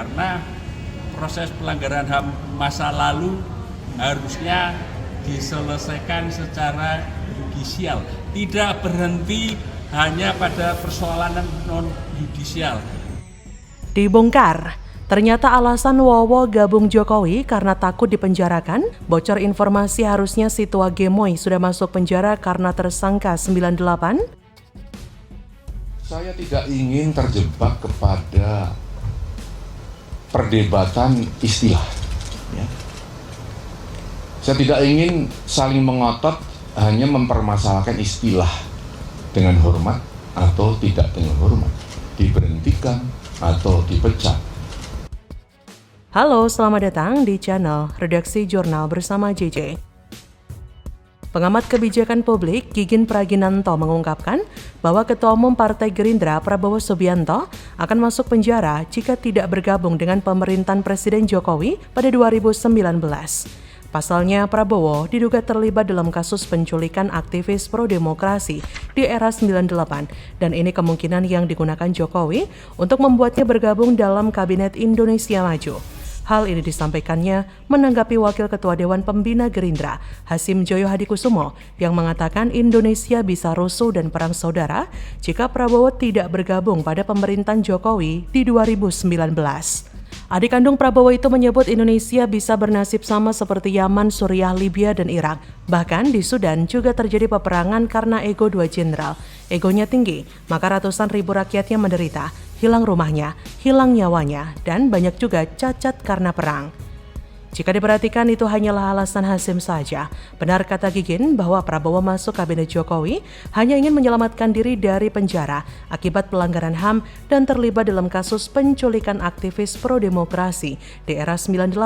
karena proses pelanggaran HAM masa lalu harusnya diselesaikan secara yudisial, tidak berhenti hanya pada persoalan non-yudisial. Dibongkar, ternyata alasan Wowo gabung Jokowi karena takut dipenjarakan. Bocor informasi harusnya Situa Gemoy sudah masuk penjara karena tersangka 98. Saya tidak ingin terjebak kepada perdebatan istilah. Ya. Saya tidak ingin saling mengotot hanya mempermasalahkan istilah dengan hormat atau tidak dengan hormat, diberhentikan atau dipecat. Halo, selamat datang di channel Redaksi Jurnal bersama JJ. Pengamat kebijakan publik Gigin Praginanto mengungkapkan bahwa Ketua Umum Partai Gerindra Prabowo Subianto akan masuk penjara jika tidak bergabung dengan pemerintahan Presiden Jokowi pada 2019. Pasalnya, Prabowo diduga terlibat dalam kasus penculikan aktivis pro-demokrasi di era 98 dan ini kemungkinan yang digunakan Jokowi untuk membuatnya bergabung dalam Kabinet Indonesia Maju. Hal ini disampaikannya menanggapi Wakil Ketua Dewan Pembina Gerindra, Hasim Joyo Hadikusumo, yang mengatakan Indonesia bisa rusuh dan perang saudara jika Prabowo tidak bergabung pada pemerintahan Jokowi di 2019. Adik kandung Prabowo itu menyebut Indonesia bisa bernasib sama seperti Yaman, Suriah, Libya, dan Irak. Bahkan di Sudan juga terjadi peperangan karena ego dua jenderal. Egonya tinggi, maka ratusan ribu rakyatnya menderita, hilang rumahnya, hilang nyawanya, dan banyak juga cacat karena perang. Jika diperhatikan itu hanyalah alasan Hasim saja. Benar kata Gigin bahwa Prabowo masuk Kabinet Jokowi hanya ingin menyelamatkan diri dari penjara akibat pelanggaran HAM dan terlibat dalam kasus penculikan aktivis pro-demokrasi di era 98.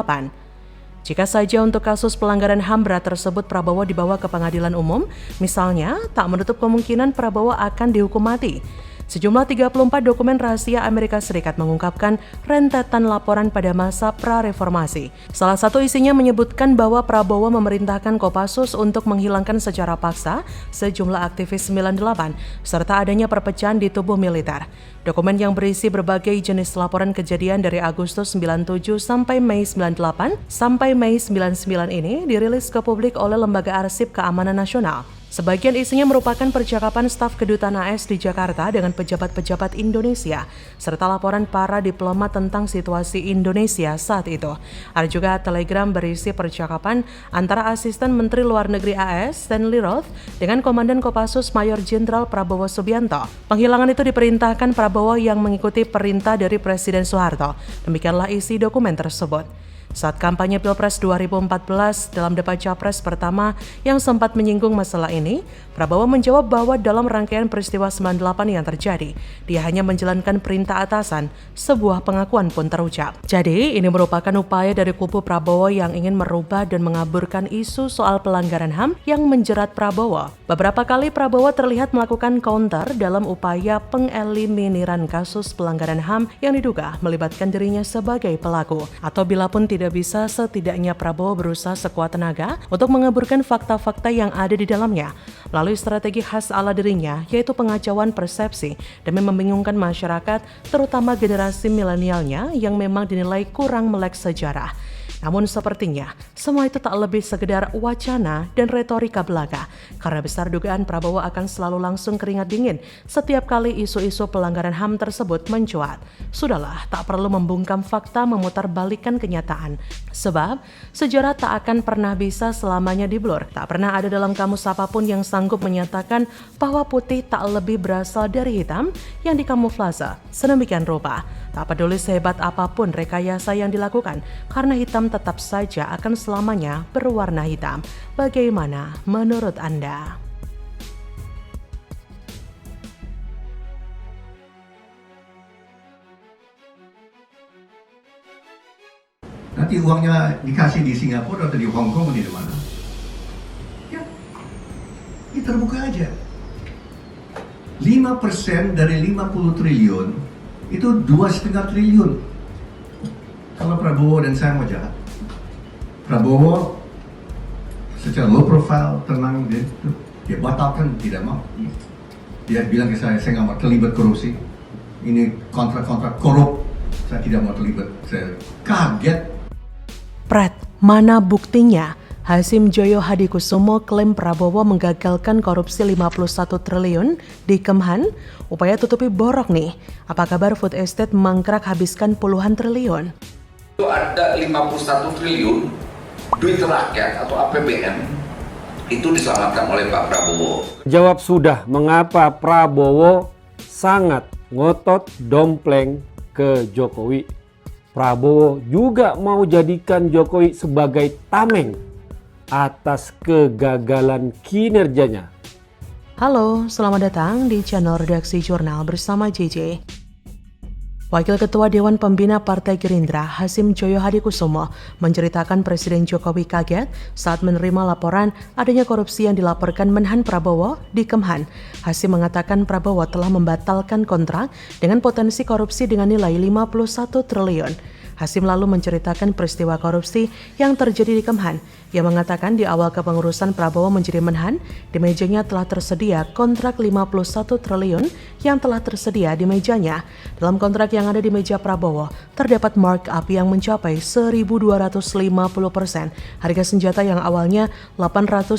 Jika saja untuk kasus pelanggaran HAM berat tersebut Prabowo dibawa ke pengadilan umum, misalnya tak menutup kemungkinan Prabowo akan dihukum mati. Sejumlah 34 dokumen rahasia Amerika Serikat mengungkapkan rentetan laporan pada masa pra-reformasi. Salah satu isinya menyebutkan bahwa Prabowo memerintahkan Kopassus untuk menghilangkan secara paksa sejumlah aktivis 98, serta adanya perpecahan di tubuh militer. Dokumen yang berisi berbagai jenis laporan kejadian dari Agustus 97 sampai Mei 98 sampai Mei 99 ini dirilis ke publik oleh Lembaga Arsip Keamanan Nasional. Sebagian isinya merupakan percakapan staf kedutaan AS di Jakarta dengan pejabat-pejabat Indonesia, serta laporan para diplomat tentang situasi Indonesia saat itu. Ada juga telegram berisi percakapan antara asisten Menteri Luar Negeri AS Stanley Roth dengan Komandan Kopassus Mayor Jenderal Prabowo Subianto. Penghilangan itu diperintahkan Prabowo yang mengikuti perintah dari Presiden Soeharto. Demikianlah isi dokumen tersebut. Saat kampanye Pilpres 2014 dalam debat Capres pertama yang sempat menyinggung masalah ini, Prabowo menjawab bahwa dalam rangkaian peristiwa 98 yang terjadi, dia hanya menjalankan perintah atasan, sebuah pengakuan pun terucap. Jadi, ini merupakan upaya dari kubu Prabowo yang ingin merubah dan mengaburkan isu soal pelanggaran HAM yang menjerat Prabowo. Beberapa kali Prabowo terlihat melakukan counter dalam upaya pengeliminiran kasus pelanggaran HAM yang diduga melibatkan dirinya sebagai pelaku. Atau bila pun tidak bisa, setidaknya Prabowo berusaha sekuat tenaga untuk mengaburkan fakta-fakta yang ada di dalamnya melalui strategi khas ala dirinya, yaitu pengacauan persepsi demi membingungkan masyarakat, terutama generasi milenialnya yang memang dinilai kurang melek sejarah. Namun sepertinya semua itu tak lebih sekedar wacana dan retorika belaka, karena besar dugaan Prabowo akan selalu langsung keringat dingin setiap kali isu-isu pelanggaran HAM tersebut mencuat. Sudahlah, tak perlu membungkam fakta, memutarbalikkan kenyataan. Sebab sejarah tak akan pernah bisa selamanya diblur. Tak pernah ada dalam kamus apapun yang sanggup menyatakan bahwa putih tak lebih berasal dari hitam yang dikamuflase sedemikian rupa. Tak peduli sehebat apapun rekayasa yang dilakukan, karena hitam tetap saja akan selamanya berwarna hitam. Bagaimana menurut Anda? Nanti uangnya dikasih di Singapura atau di Hong Kong atau di mana? Ya, ini terbuka aja. 5% dari 50 triliun itu 2,5 triliun. Kalau Prabowo dan saya mau jahat, Prabowo secara low profile, tenang, dia batalkan, tidak mau. Dia bilang ke saya nggak mau terlibat korupsi. Ini kontrak-kontrak korup saya tidak mau terlibat. Saya kaget. Pret, mana buktinya? Hasim Joyo Hadikusumo klaim Prabowo menggagalkan korupsi 51 triliun di Kemhan. Upaya tutupi borok nih. Apa kabar food estate mangkrak habiskan puluhan triliun? Itu ada 51 triliun duit rakyat atau APBN itu diselamatkan oleh Pak Prabowo. Jawab sudah mengapa Prabowo sangat ngotot dompleng ke Jokowi. Prabowo juga mau jadikan Jokowi sebagai tameng atas kegagalan kinerjanya. Halo, selamat datang di channel Redaksi Jurnal bersama JJ. Wakil Ketua Dewan Pembina Partai Gerindra, Hasim Joyo Hadikusumo, menceritakan Presiden Jokowi kaget saat menerima laporan adanya korupsi yang dilaporkan Menhan Prabowo di Kemhan. Hasim mengatakan Prabowo telah membatalkan kontrak dengan potensi korupsi dengan nilai 51 triliun. Hasim lalu menceritakan peristiwa korupsi yang terjadi di Kemhan. Ia mengatakan di awal kepengurusan Prabowo menjadi Menhan, di mejanya telah tersedia kontrak 51 triliun yang telah tersedia di mejanya. Dalam kontrak yang ada di meja Prabowo, terdapat markup yang mencapai 1.250%. Harga senjata yang awalnya $800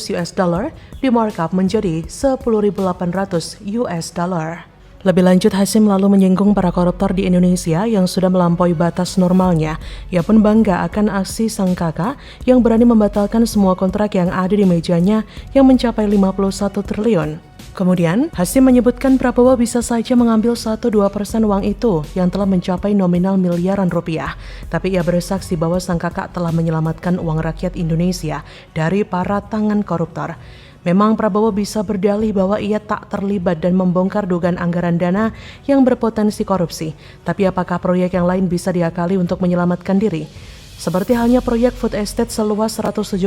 di markup menjadi $10.800. Lebih lanjut, Hasim lalu menyinggung para koruptor di Indonesia yang sudah melampaui batas normalnya. Ia pun bangga akan aksi sang kakak yang berani membatalkan semua kontrak yang ada di mejanya yang mencapai 51 triliun. Kemudian, Hasim menyebutkan Prabowo bisa saja mengambil 1-2% uang itu yang telah mencapai nominal miliaran rupiah. Tapi ia bersaksi bahwa sang kakak telah menyelamatkan uang rakyat Indonesia dari para tangan koruptor. Memang Prabowo bisa berdalih bahwa ia tak terlibat dan membongkar dugaan anggaran dana yang berpotensi korupsi. Tapi apakah proyek yang lain bisa diakali untuk menyelamatkan diri? Seperti halnya proyek food estate seluas 178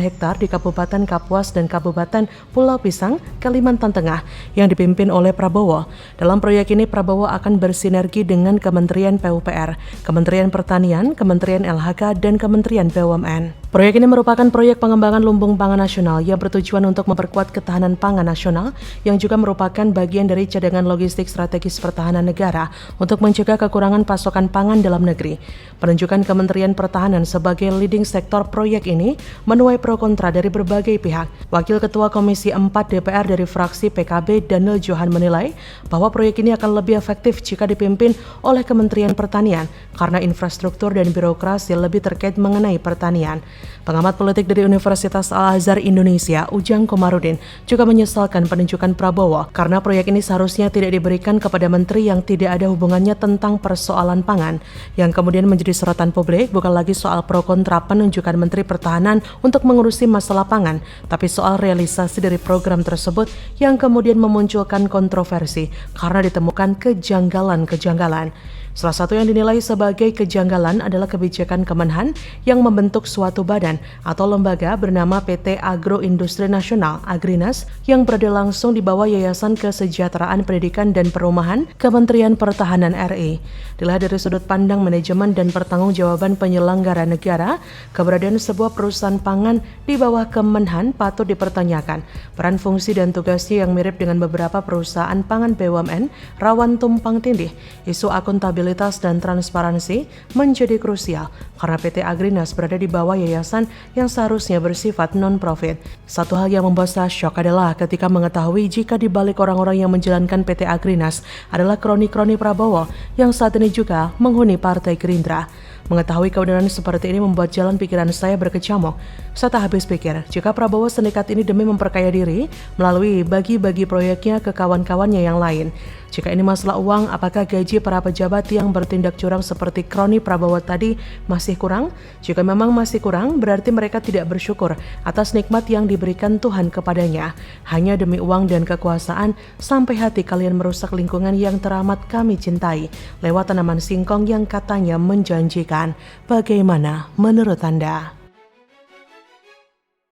hektar di Kabupaten Kapuas dan Kabupaten Pulau Pisang, Kalimantan Tengah yang dipimpin oleh Prabowo. Dalam proyek ini Prabowo akan bersinergi dengan Kementerian PUPR, Kementerian Pertanian, Kementerian LHK, dan Kementerian BUMN. Proyek ini merupakan proyek pengembangan lumbung pangan nasional yang bertujuan untuk memperkuat ketahanan pangan nasional yang juga merupakan bagian dari cadangan logistik strategis pertahanan negara untuk mencegah kekurangan pasokan pangan dalam negeri. Penunjukan Kementerian Pertahanan sebagai leading sektor proyek ini menuai pro kontra dari berbagai pihak. Wakil Ketua Komisi 4 DPR dari fraksi PKB Daniel Johan menilai bahwa proyek ini akan lebih efektif jika dipimpin oleh Kementerian Pertanian karena infrastruktur dan birokrasi lebih terkait mengenai pertanian. Pengamat politik dari Universitas Al-Azhar Indonesia, Ujang Komarudin, juga menyesalkan penunjukan Prabowo karena proyek ini seharusnya tidak diberikan kepada menteri yang tidak ada hubungannya tentang persoalan pangan. Yang kemudian menjadi sorotan publik bukan lagi soal pro kontra penunjukan Menteri Pertahanan untuk mengurusi masalah pangan, tapi soal realisasi dari program tersebut yang kemudian memunculkan kontroversi karena ditemukan kejanggalan-kejanggalan. Salah satu yang dinilai sebagai kejanggalan adalah kebijakan Kemenhan yang membentuk suatu badan atau lembaga bernama PT Agroindustri Nasional Agrinas yang berada langsung di bawah Yayasan Kesejahteraan Pendidikan dan Perumahan Kementerian Pertahanan RI. Dilihat dari sudut pandang manajemen dan pertanggungjawaban penyelenggara negara, keberadaan sebuah perusahaan pangan di bawah Kemenhan patut dipertanyakan. Peran, fungsi, dan tugasnya yang mirip dengan beberapa perusahaan pangan BUMN rawan tumpang tindih. Isu akuntabilitas dan transparansi menjadi krusial karena PT Agrinas berada di bawah yayasan yang seharusnya bersifat non-profit. Satu hal yang membuat saya syok adalah ketika mengetahui jika di balik orang-orang yang menjalankan PT Agrinas adalah kroni-kroni Prabowo yang saat ini juga menghuni Partai Gerindra. Mengetahui kebenaran seperti ini membuat jalan pikiran saya berkecamuk. Saya tak habis pikir, jika Prabowo senekat ini demi memperkaya diri melalui bagi-bagi proyeknya ke kawan-kawannya yang lain. Jika ini masalah uang, apakah gaji para pejabat yang bertindak curang seperti kroni Prabowo tadi masih kurang? Jika memang masih kurang, berarti mereka tidak bersyukur atas nikmat yang diberikan Tuhan kepadanya. Hanya demi uang dan kekuasaan, sampai hati kalian merusak lingkungan yang teramat kami cintai lewat tanaman singkong yang katanya menjanjikan. Bagaimana menurut Anda?